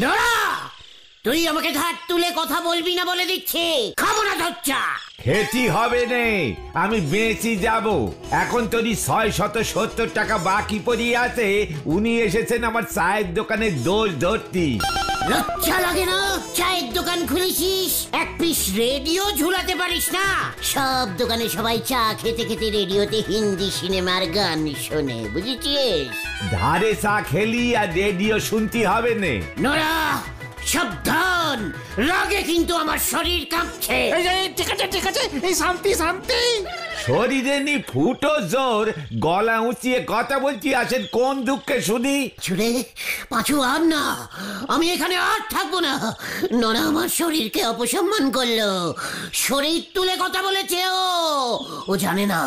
নড়া, তুই আমাকে ধার তুলে কথা বলবি না বলে দিচ্ছি। খাবো না তোর চা। খেতি হবে নে, আমি বেঁচে যাব। এখন তোরই 670 টাকা বাকি পড়িয়ে আছে। উনি এসেছেন আমার চায়ের দোকানে দোষ ধরতি। লজ্জা লাগে না? চায়ের দোকান খুলেছিস, এক পিস রেডিও ঝুলাতে পারিস না? সব দোকানে সবাই চা খেতে খেতে রেডিওতে হিন্দি সিনেমার গান শোনে, বুঝেছিস? ধারে চা খেলি আর রেডিও শুনতে হবে নে। নোরা, সাবধান, রাগে কিন্তু আমার শরীর কাঁপছে। ঠিক আছে ঠিক আছে, এই শান্তি শান্তি। শরীরে নি ফুটো জোর, গলা উঁচিয়ে কথা বলছি। আসেন কোন দুঃখে শুনি। ছুড়ে পাঁচু আর না, আমি এখানে আর থাকবো না। নোরা আমার শরীরকে অপসম্মান করলো, শরীর তুলে কথা বলেছে। ও জানে না,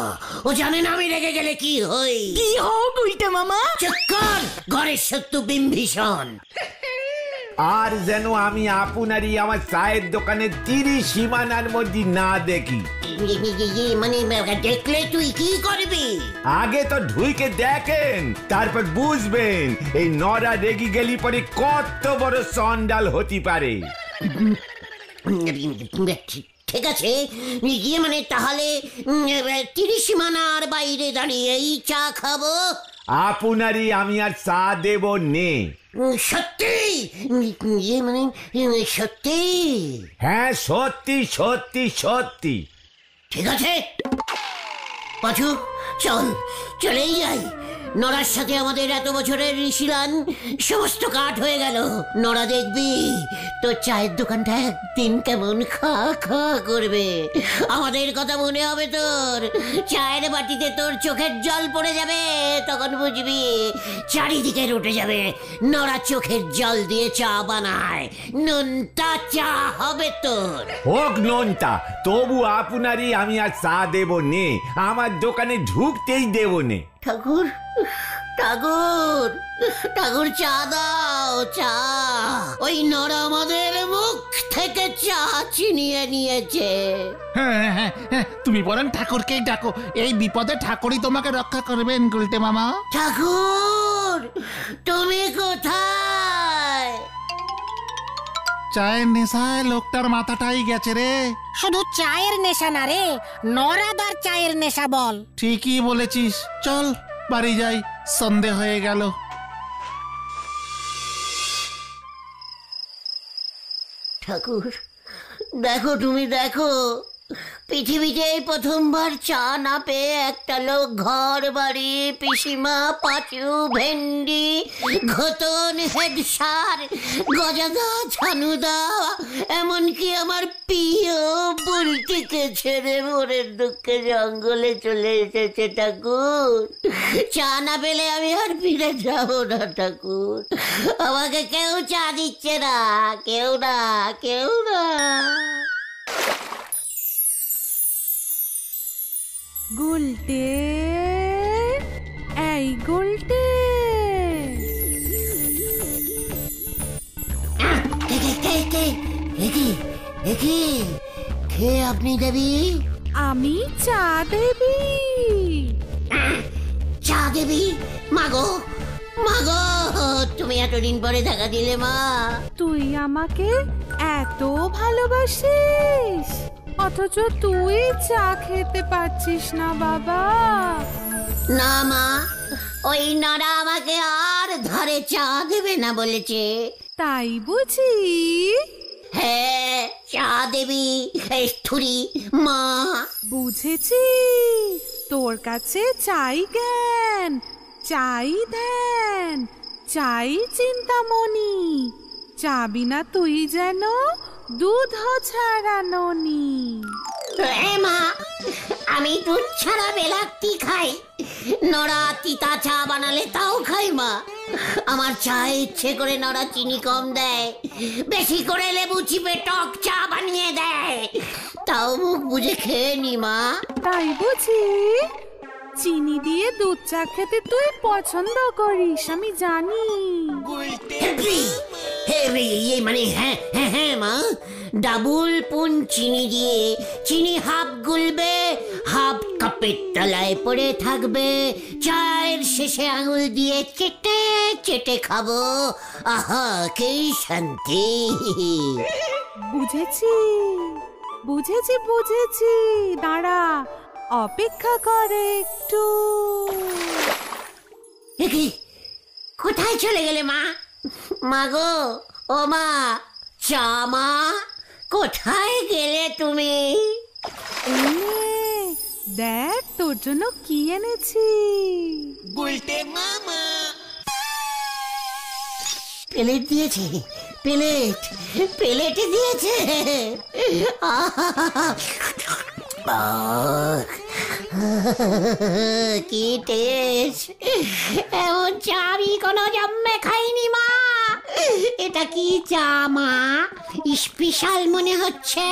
ও জানে না আমি রেগে গেলে কি হই। কি হোক উল্টে মামা? চক্কর, ঘরের শত্রু বিম্ভীষণ। আর যেন আমি আপনারই আমার চায়ের দোকানে 30 সীমানার মধ্যে না দেখি। মানে দেখলে তুই কি করবি? আগে তো ঢুইকে দেখেন, তারপর বুঝবেন এই নরা রেগি গেলি পরে কত বড় চন্ডাল হতে পারে। ঠিক আছে, গিয়ে মানে তাহলে 30 সীমানার বাইরে দাঁড়িয়েই চা খাবো। আপনারই আমি আর চা দেব নে। সত্যি? মানে সত্যি? হ্যাঁ সত্যি সত্যি সত্যি। ঠিক আছে পাঁচু, চল, চলেই যাই। নড়ার সাথে আমাদের এত বছরের ঋষিলান সমস্ত কাঠ হয়ে গেল। নড়া দেখবি তোর চায়ের দোকানটা একদিন কেমন খা খা করবে। আমাদের কথা মনে হবে তোর। চায়ের বাটিতে তোর চোখের জল পড়ে যাবে, তখন বুঝবি চারিদিকে রটে যাবে নড়া চোখের জল দিয়ে চা বানায়। নোনতা চা হবে তোর। হোক নোনতা, তবু আপনারই আমি আর চা দেব নে। আমার দোকানে ঢুকতেই দেব নে। ঠাকুর, ঠাকুর, ঠাকুর, চা দাও, চা। ওই নড়া আমাদের মুখ থেকে চা ছিনিয়ে নিয়েছে। হ্যাঁ হ্যাঁ হ্যাঁ, তুমি বলেন ঠাকুরকেই ডাকো, এই বিপদে ঠাকুরই তোমাকে রক্ষা করবেন গুলটে মামা। ঠাকুর, তুমি কোথায়? চায়ের নেশায় লোকটার মাথাটাই গেছে রে। শুধু চায়ের নেশা না রে, নরাদার চায়ের নেশা বল। ঠিকই বলেছিস, চল বাড়ি যাই, সন্ধে হয়ে গেল। ঠাকুর, দেখো, তুমি দেখো, পৃথিবীতে প্রথমবার চা না পেয়ে একটা লোক ঘর বাড়ি, পিসিমা, পাঁচু, ভেন্ডি, ঘতন, হেডসার, গজাদা, ছানুদা, এমনকি আমার প্রিয় বুলটিকে ছেড়ে মোরের দুঃখে জঙ্গলে চলে এসেছে। ঠাকুর, চা না পেলে আমি আর ফিরে যাব না। ঠাকুর, আমাকে কেউ চা দিচ্ছে না, কেউ না, কেউ না। গুলটে, এই গুলটে। কে আপনি দেবী? আমি চা দেবী। চা দেবী? মাগো, মাগো, তুমি এতদিন পরে দেখা দিলে মা। তুই আমাকে এত ভালোবাসিস, অথচ তুই চা খেতে পারছিস না বাবা। না মা, ওই নড়া আমাকে আর ধারে চা দেবে না বলেছে। তাই বুঝি? হ্যাঁ, চা দেবী স্থুরি মা। বুঝেছি, তোর কাছে চাই জ্ঞান, চাই ধ্যান, চাই চিন্তামণি। চাবি না তুই যেন দুধ ছাড়া ননি। মা, আমি দুধ ছাড়া বেলাক্তি খাই, নড়া তিতা চা বানালে তাও খাই মা। আমার চায়ে ইচ্ছে করে নড়া চিনি কম দেয়, বেশি করে লেবু চিপে টক চা বানিয়ে দেয়, তাও মুখ বুঝে খেয়ে নি মা। তাই বুঝি? চিনি দিয়ে দুধ চা খেতে তুই পছন্দ করিস, আমি জানি। মানে হ্যাঁ হ্যাঁ হ্যাঁ মা, ডাবল পুন চিনি দিয়ে, চিনি হাফ গুলবে, হাফ কাপ কাপের তলায় পড়ে থাকবে, চায়ের শেষে আঙুল দিয়ে চেটে চেটে খাবো। আহা কি শান্তি। বুঝেছি বুঝেছি বুঝেছি, দাঁড়া, অপেক্ষা করে একটু। কি কোথায় চলে গেলে মা? মা গো, ও মা, চা মা, কোথায় গেলে তুমি? দেখ তোর জন্য কি এনেছি। প্লেট দিয়েছে, প্লেটে দিয়েছে। কি টেস্ট! এমন চা আমি কোনো জন্মে খাইনি মা। এটা কি চা মা? স্পেশাল মনে হচ্ছে।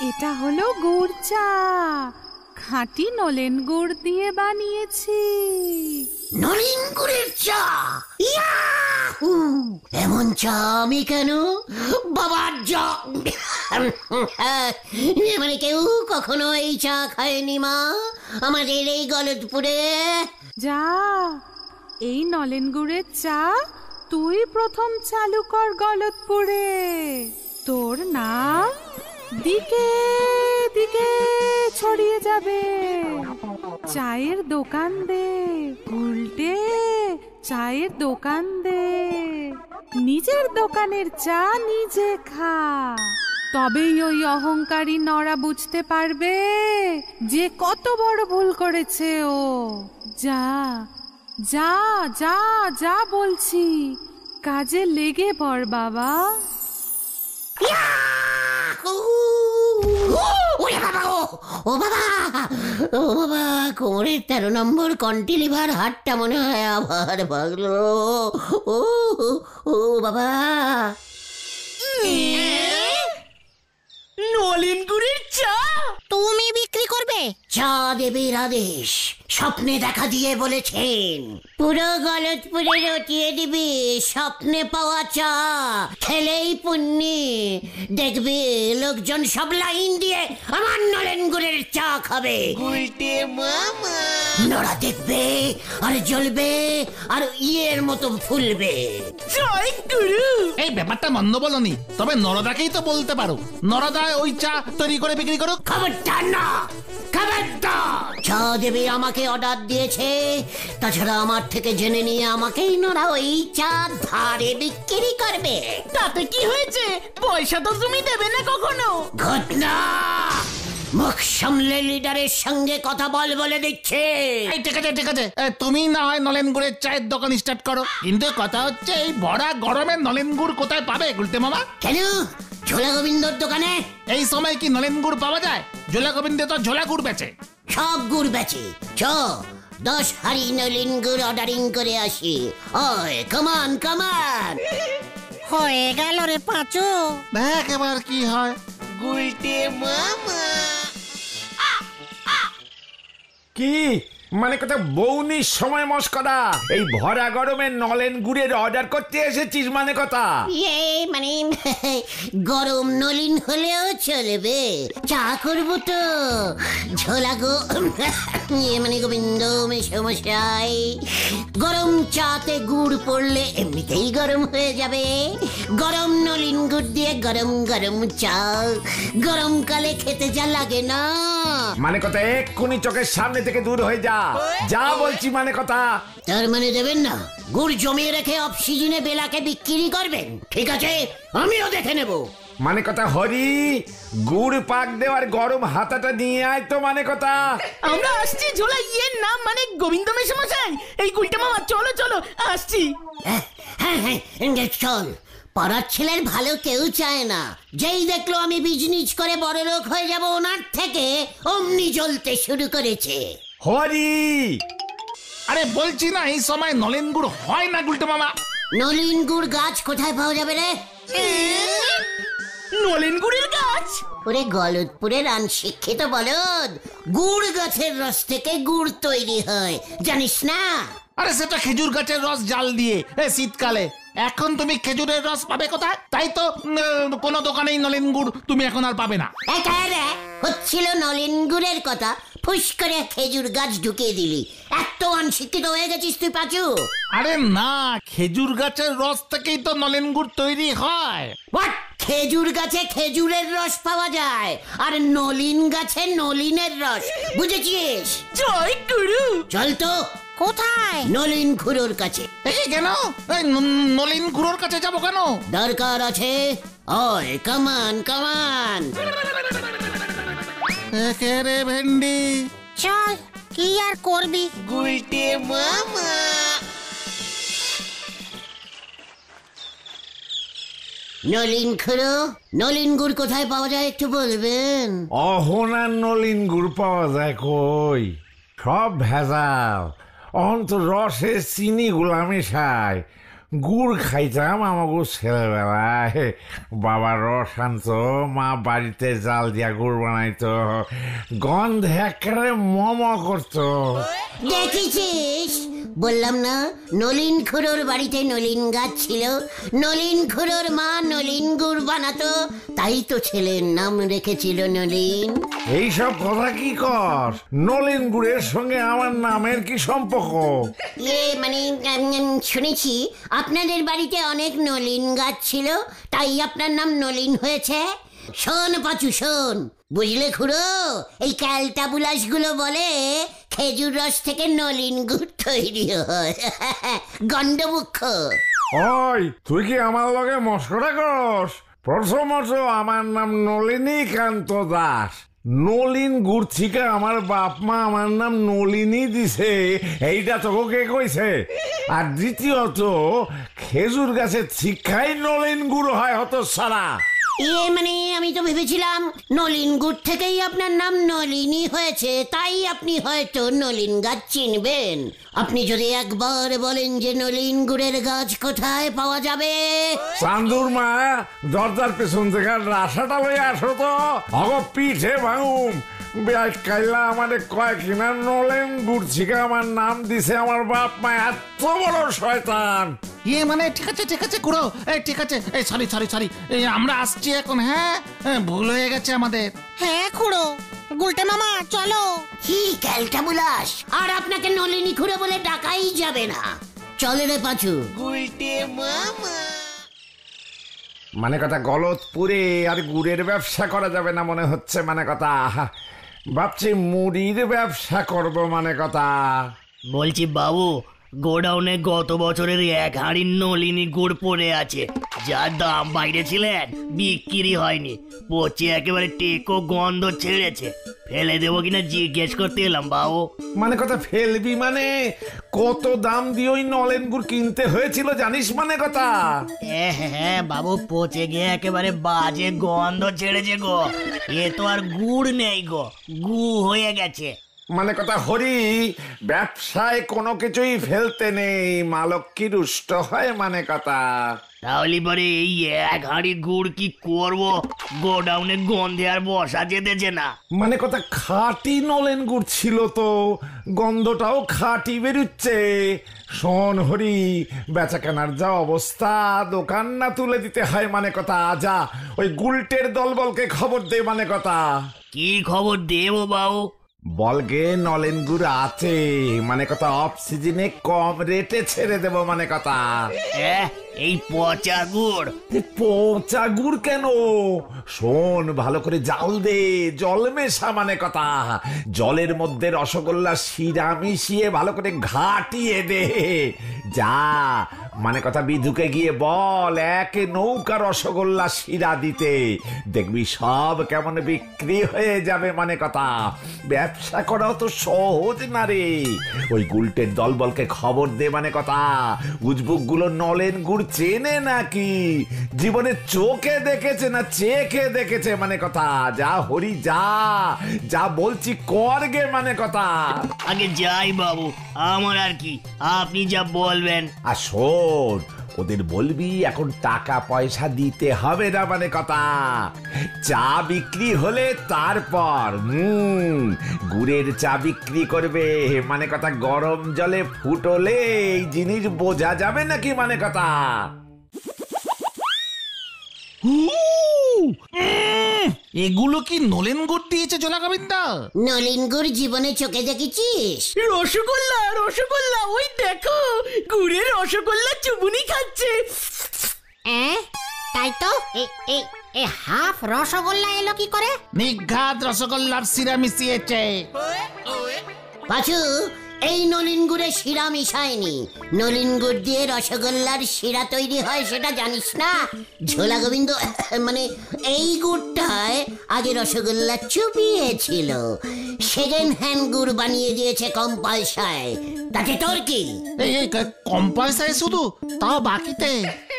এটা হলো গুড় চা, খাঁটি নলেন গুড় দিয়ে বানিয়েছি। নলেন গুড়ের চা? ইয়াহু! এমন চা আমি কেন বাবার চা মানে কেউ কখনো এই চা খায়নি মা আমাদের এই গলদপুরে। যা, এই নলেন গুড়ের চা তুই প্রথম চালু কর গলতপুরে। তোর নাম দিকে দিকে ছড়িয়ে যাবে। চায়ের দোকান দে, উল্টে চায়ের দোকান দে, নিজের দোকানের চা নিজে খা। তবেই ওই অহংকারী নরা বুঝতে পারবে যে কত বড় ভুল করেছে ও। যা যা যা যা বলছি, কাজে লেগে পড় বাবা। ও বাবা, ও বাবা, কোমরের 13 নম্বর কন্টিলিভার হাটটা মনে হয় আবার ভাগলো। ও ও বাবা, নলেন গুড়ের চা তুমি বিক্রি করবে? চা দেবীর আদেশ, স্বপ্নে দেখা দিয়ে বলেছেন পুরো গলতপুরে রটিয়ে দিবি স্বপ্নে পাওয়া চা, খেলেই পুণ্যি। দেখবি লোকজন সব লাইন দিয়ে আমার নলেন গুড়ের চা খাবে। নড়া দেখবে আর জ্বলবে আর ইয়ের মতো ফুলবে। জয় গুরু। এই ব্যাপারটা মন্দ বলনি, তবে নরদাকেই তো বলতে পারো, নরদা ওই চা তৈরি করে বিক্রি করুক। খবরদার না, খবরদার! চা দেবী আমাকে অর্ডার দিয়েছে, তাছাড়া আমার থেকে জেনে নিয়ে আমাকেই নড়া ওই চা ধারে বিক্রি করবে। তাতে কি হয়েছে? পয়সা তো তুমি দেবে না কখনো। ঘটনা, মুখ সামলে লিডারের সঙ্গে কথা বলে দিচ্ছে। এই ঠিক আছে ঠিক আছে, তুমি না হয় নলেন গুড়ের চায়ের দোকান স্টার্ট করো, কিন্তু কথা হচ্ছে এই ভরা গরমে নলেন গুড় কোথায় পাবে গুলতে মামা? কেন, ঝোলা গোবিন্দর দোকানে? এই সময় কি নলেন গুড় পাওয়া যায়? ঝোলা গোবিন্দে তো ঝোলা গুড় বেচে। সব গুড় বেচে। চ 10 হাড়ি নলেন গুড় অর্ডারিং করে আসি। ওই কামান কামান। হয়ে গেল রে পাঁচু। দেখ এবার কি হয়। কি মানে কথা বৌনির সময় মস্করা, এই ভরা গরমে নলেন গুড়ের অর্ডার করতে এসেছিস মানে কথা? মানে গরম নলিন হলেও চলবে, চা করবো তো। ঝোলা গো মানে গোবিন্দ মেশামশাই, গরম চাতে গুড় পড়লে এমনিতেই গরম হয়ে যাবে। গরম নলিন গুড় দিয়ে গরম গরম চা গরমকালে খেতে যা লাগে না। মানে কথা এক্ষুনি চোখের সামনে থেকে দূর হয়ে যা, যা বলছি মানে কথা। তার মানে দেবেন না? গুড় জমিয়ে রেখে অফ সিজনে বেলাকে বিক্রি করবেন? ঠিক আছে, আমিও দেখে নেব। মানে কথা হরি, গুড় পাক দেওয়ার গরম হাতাটা নিয়ে আয় তো মানে কথা। আমরা আসছি। ঝোলা ইয়ের নাম মানে গোবিন্দ মেশামশাই। এই গুলটা মামা, চলো চলো, আসছি। হ্যাঁ হ্যাঁ, চল। পাড়ার ছেলের ভালো কেউ চায় না। যেই দেখলো আমি বিজনেস করে বড় লোক হয়ে যাব, ওনার থেকে অমনি জ্বলতে শুরু করেছে। হরি, আরে বলছি না এই সময় নলেন গুড় হয় না গুলতে মামা। নলিন গুড় গাছ কোথায় পাওয়া যাবে রে? নলেন গুড়ের গাছ? ওরে গলতপুরের আনশিক্ষিত বলদ, গুড় গাছের রস থেকে গুড় তৈরি হয়, জানিস না? আরে সেটা খেজুর গাছের রস জাল দিয়ে শীতকালে। এখন তুমি খেজুরের রস পাবে কোথায়? তাই তো কোনো দোকানেই নলেন গুড় তুমি এখন আর পাবে না। একারে হচ্ছিল নলিন গুড়ের কথা, ফুস করে খেজুর গাছ ঢুকিয়ে দিলি। এত অনশিক্ষিত হয়ে গেছিস তুই পাঁচু। আরে না, খেজুর গাছের রস থেকেই তো নলেন গুড় তৈরি হয়। হোয়াট? খেজুর গাছে খেজুরের রস পাওয়া যায়, আর নলিন গাছে নলিনের রস, বুঝেছিস? জয় গুরু। চল তো। কোথায়? নলিন খুড়োর কাছে। এই কেন? এই নলেন গুড়োর কাছে যাবো কেন? দরকার আছে। ওই কামান কামান। একে রে ভেন্ডি। চল, কি আর করবি? নলিন খুড়ো, নলিন গুড় কোথায় পাওয়া যায় একটু বলবেন? অহনার নলিন গুড় পাওয়া যায় কই? সব ভেজাল। অহন তো রসে চিনি গুলা মেশায়। গুড় খাইতাম আমাকে ছেলেবেলায়। বাবা রস আনতো, মা বাড়িতে জাল দিয়া গুড় বানাইতো, গন্ধে একেবারে মম করতো। দেখেছিস, বললাম না নলিন খুড়োর বাড়িতে নলিন গাছ ছিল। নলিন খুড়োর মা নলিন গুড় বানাতো, তাই তো ছেলের নাম রেখেছিল নলিন। এইসব কথা কি কর? নলিন গুড়ের সঙ্গে আমার নামের কি সম্পর্ক? মানে শুনেছি আপনাদের বাড়িতে অনেক নলিন গাছ ছিল, তাই আপনার নাম নলিন হয়েছে। শোন পাঁচু শোন, বুঝলে খুড়ো, এই ক্যালটাবুলাস গুলো বলে খেজুর রস থেকে নলিন গুড় তৈরি হয়। গন্ডমুখ। ওই তুই কি আমার লগে মস্করা করস? প্রথমত আমার নাম নলিনী কান্ত দাস। নলিন গুড় থেকে আমার বাপ মা আমার নাম নলিনী দিছে, এইটা তোকে কে কইছে? আর দ্বিতীয়ত খেজুর গাছের শিক্ষাই নলিন গুড় হয় হতো সারা। মানে আমি তো ভেবেছিলাম নলিন গুড় থেকেই আপনার নাম নলিনী হয়েছে, তাই আপনি হয়তো নলিন গাছ চিনবেন। আপনি যদি একবার বলেন যে নলিন গুড়ের গাছ কোথায় পাওয়া যাবে। চান্দুর মা, দরজার পেছন থেকে রাসাটা লইয়া আসো তো, অগ পিঠে ভাঙুম। কাইলা আমাদের কয় কিনা নলেন গুড় থেকে আমার নাম দিছে আমার বাপ মা, এত বড় শয়তান। মানে ঠিক আছে খুড়ো, এই ঠিক আছে, এই সরি, আমরা আসছি এখন। হ্যাঁ, ভুল হয়ে গেছে আমাদের। হ্যাঁ খুড়ো, গুলটে মামা চলো। কি ক্যালটাবুলাস, আর আপনাকে নলিনী খুড়ো বলে ডাকাই যাবে না। চলে রে পাঁচু। মানে কথা গলতপুরে আর গুড়ের ব্যবসা করা যাবে না মনে হচ্ছে। মানে কথা ভাবছি মুড়ির ব্যবসা করব। মানে কথা বলছি বাবু, গোডাউনে গত বছরের 1 হাঁড়ি নলিনী গুড় পড়ে আছে, যার দাম বাইরে ছিলেন বিক্রি হয়নি, পচে একেবারে টেকো গন্ধ ছেড়েছে। ফেলে দেবো কিনা জিজ্ঞেস করতে এলাম বাবু। মানে কথা ফেলবি মানে? কত দাম দিয়ে ওই নলেন গুড় কিনতে হয়েছিল জানিস? মানে কথা হ্যাঁ বাবু, পচে গিয়ে একেবারে বাজে গন্ধ ছেড়েছে গো। এ তো আর গুড় নেই গো, গু হয়ে গেছে। মানে কথা হরি, ব্যবসায় কোনো কিছুই ফেলতে নেই, মালক কি রুষ্ট হয়? মানে কথা তাহলে পরে এই 1 হাঁড়ি গুড় কি করবো? গোডাউনে গন্ধে আর বসা যেতেছে না। মানে কথা খাঁটি নলেন গুড় ছিল তো, গন্ধটাও খাঁটি বেরুচ্ছে। শোন হরি, বেচা কেনার যা অবস্থা, দোকান না তুলে দিতে হয়। মানে কথা যা ওই গুলটের দলবলকে খবর দে। মানে কথা কি খবর দেবো বাবু? বলগে নলেন গুড় আছে। মানে কথা অফ সিজনে কম রেটে ছেড়ে দেব। মানে কথা এই পচা গুড়? পচা গুড় কেন? শোন, ভালো করে জাল দে, জল মেশা। মানে কথা জলের মধ্যে রসগোল্লা শিরা মিশিয়ে ভালো করে ঘাটিয়ে দে। যা মানে কথা বিধুকে গিয়ে বল 1 নৌকা রসগোল্লা শিরা দিতে, দেখবি সব কেমন বিক্রি হয়ে যাবে। মানে কথা ব্যবসা করাও তো সহজ না রে। ওই গুলটের দলবলকে খবর দে। মানে কথা উজবুক গুলো নলেন গুড় চেনে নাকি? জীবনে চোখে দেখেছে না চেখে দেখেছে? মানে কথা যা হরি, যা যা বলছি কর গে। মানে কথা আগে যাই বাবু, আমার আর কি, আপনি যা বলবেন। আর শোন, ওদের বলবি এখন টাকা পয়সা দিতে হবে না। মানে কথা চা বিক্রি হলে তারপর গুড়ের চা বিক্রি করবে। মানে কথা গরম জলে ফুটলে এই জিনিস বোঝা যাবে নাকি? মানে কথা এগুলো কি নলেন গুড় দিয়েছে জোলা গোবিন্দ? নলিন গুড় জীবনে চোখে দেখেছিস? রসগোল্লা রসগোল্লা, ওই দেখো গুড়ের রসগোল্লা চুবুনি খাচ্ছে। তাই তো এ হাফ রসগোল্লা এলো কি করে? নিঘাত রসগোল্লার শিরা মিশিয়েছে। পাঁচু, এই নলিন গুড়ে শিরা মিশায়নি। নলিন গুড় দিয়ে রসগোল্লার শিরা তৈরি হয় সেটা জানিস না? ঝোলা গোবিন্দ মানে এই গুড়টায় আগে রসগোল্লা চুপিয়েছিল, সেকেন্ড হ্যান্ড গুড় বানিয়ে দিয়েছে কম পয়সায়। তাতে তোর কি? এই কম পয়সায় শুধু, তাও বাকিতে।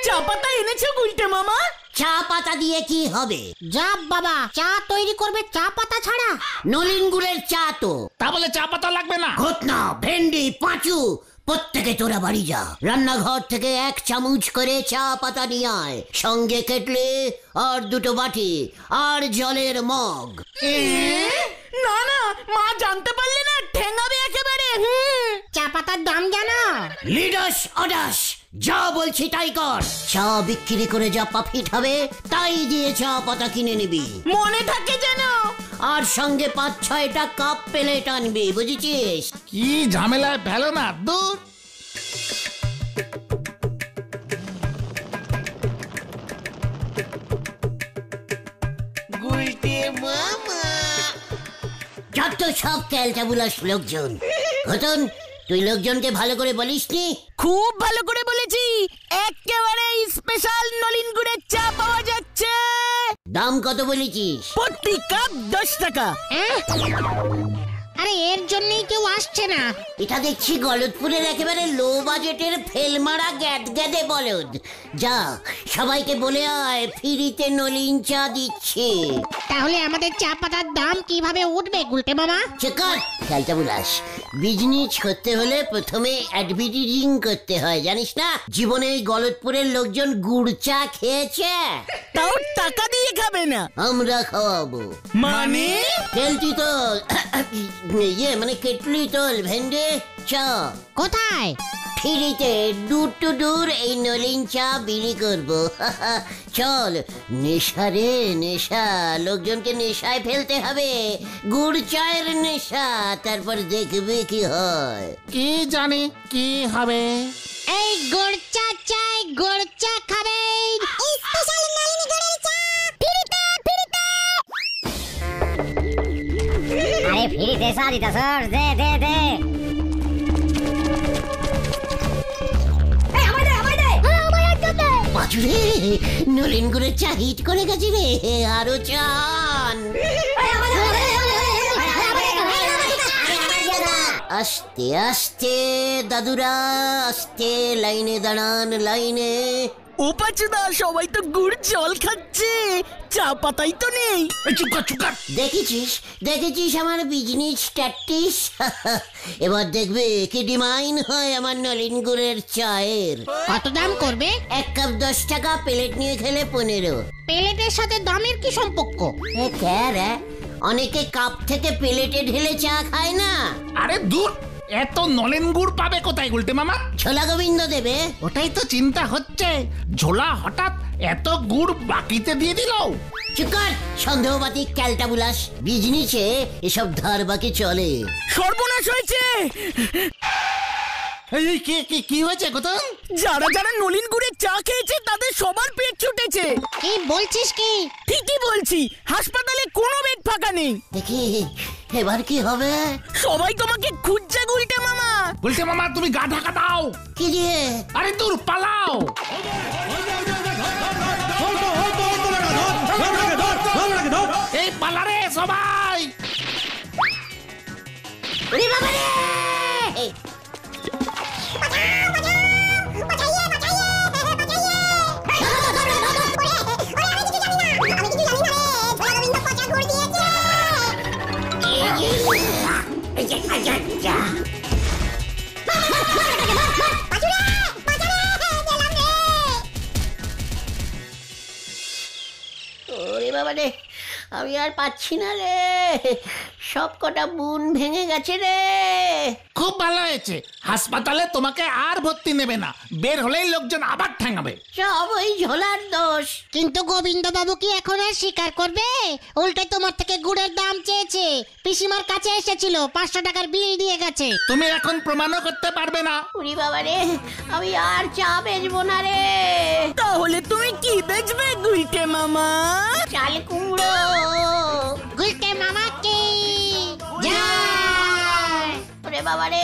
চা পাতা এনেছো গুলটে মামা? চা পাতা দিয়ে কি হবে? যা বাবা, চা তৈরি করবে চা পাতা ছাড়া? নলিন গুড়ের চা তো। তা বলে চা পাতা লাগবে না? ঘটনা, ভেন্ডি, পাঁচু, প্রত্যেকে তোরা বাড়ি যা, রান্নাঘর থেকে 1 চামচ করে চা পাতা নিয়ে আয়, সঙ্গে কেটলি আর 2 বাটি আর জলের মগ। না না মা, জানতে পারলে না ঠেঙ্গাবে একেবারে। চা পাতার দাম জানো? লিডাস অডাস, যা বলছি তাই কর। চা বিক্রি করে যা প্রফিট হবে তাই দিয়ে চা পাতা কিনে নিবি, মনে থাকে যেন। আর সঙ্গে 5-6টা কাপ প্লেট আনবি, বুঝেছিস? কি ঝামেলায় ফেলো না দূর। যত সব ক্যালটাবুলাস লোকজন। ঘটন, তুই লোকজনকে ভালো করে বলিসনি? খুব ভালো করে বলেছি, একেবারে স্পেশাল নলিন গুড়ের চা পাওয়া যাচ্ছে। দাম কত বলেছিস? প্রতি কাপ 10 টাকা। আরে এর জন্যই কেউ আসছে না। এটা দেখছি গলতপুরের একেবারে লো বাজেটের ফেলমারা গ্যাদে বলদ। যা, সবাইকে বলে আয় ফ্রিতে নলিন চা দিচ্ছে। তাহলে আমাদের চা পাতার দাম কিভাবে উঠবে গুলটে মামা? চেকার ক্যালটাবুলাস, বিজনেস করতে হলে প্রথমে অ্যাডভার্টাইজিং করতে হয়, জানিস না? জীবনে এই গলতপুরের লোকজন গুড় চা খেয়েছে? তাও টাকা দিয়ে খাবে না। আমরা খাওয়াবো। মানে? কেলটি তোল, মানে কেটলি তোল, ভেন্ডে চা। কোথায়? ফ্রিতে দূর এই নলিন চা বিলি করবো। চল, নেশা রে নেশা, লোকজনকে নেশায় ফেলতে হবে, গুড় চায়ের নেশা, তারপর দেখবে কি হয়। কি জানি কি হবে। এই গুড় চা চাই, গুড় চা খাবেন, স্পেশাল নলিন গুড়ের চা ফ্রিতে ফ্রিতে। আরে ফ্রিতে চা দিতাছস, দে দে দে। পাঁচুরে, নলিন গুড়ের চা হিট করে গেছি রে, আরো চান। আস্তে আস্তে দাদুরা, আস্তে, লাইনে দাঁড়ান, লাইনে। ও পাচুদা, সবাই তো গুড় জল খাচ্ছে, চা পাতাই তো নেই। চুকার। দেখেছিস আমার বিজনেস ট্যাকটিস? এবার দেখবে কি ডিমাইন হয় আমার নলিন গুড়ের চায়ের। কত দাম করবে? 1 কাপ 10 টাকা, প্লেট নিয়ে খেলে 15। প্লেটের সাথে দামের কি সম্পর্ক? অনেকে কাপ থেকে প্লেটে ঢেলে চা খায় না। আরে দূর, এত নলেন গুড় পাবে কোথায় গুলটে মামা? ছোলা গোবিন্দ দেবে। ওটাই তো চিন্তা হচ্ছে, ঝোলা হঠাৎ এত গুড় বাকিতে দিয়ে দিল। চুকার সন্দেহবাদী ক্যালটাবুলাস, বিজনেসে এসব ধার বাকি চলে। সর্বনাশ হয়েছে। এই কি হয়েছে কোথাও? যারা যারা নলিন গুড়ের চা খেয়েছে তাদের সবার পেট ছুটেছে। কি বলছিস কি? ঠিকই বলছি, হাসপাতালে কোনো বেড ফাঁকা নেই। দেখি এবার কি হবে। সবাই তোমাকে খুঁজছে গুলটে মামা। গুলটে মামা, তুমি গা ঢাকা দাও। কি দিয়ে? আরে দূর, পালাও। এই পালারে সবাই। ওরে বাবা রে! ওরে বাবা রে, আমি আর পাচ্ছি না রে, সব কটা বুন ভেঙে গেছে রে। খুব ভালো হয়েছে, হাসপাতালে তোমাকে আর ভর্তি নেবে না, বের হলেই লোকজন আবার ঠ্যাঙাবে। সব ওই ঝোলার দোষ। কিন্তু গোবিন্দ বাবু কি এখন আর স্বীকার করবে? উল্টে তোমার থেকে গুড়ের দাম চেয়েছে, পিসিমার কাছে এসেছিল, 500 টাকার বিল দিয়ে গেছে। তুমি এখন প্রমাণও করতে পারবে না। উরি বাবা রে, আমি আর চা বেচবো না রে। তাহলে তুমি কি বেচবে গুলটে মামা? চাল কুমড়ো। গুলটে মামা কি জয়। ওরে বাবা রে,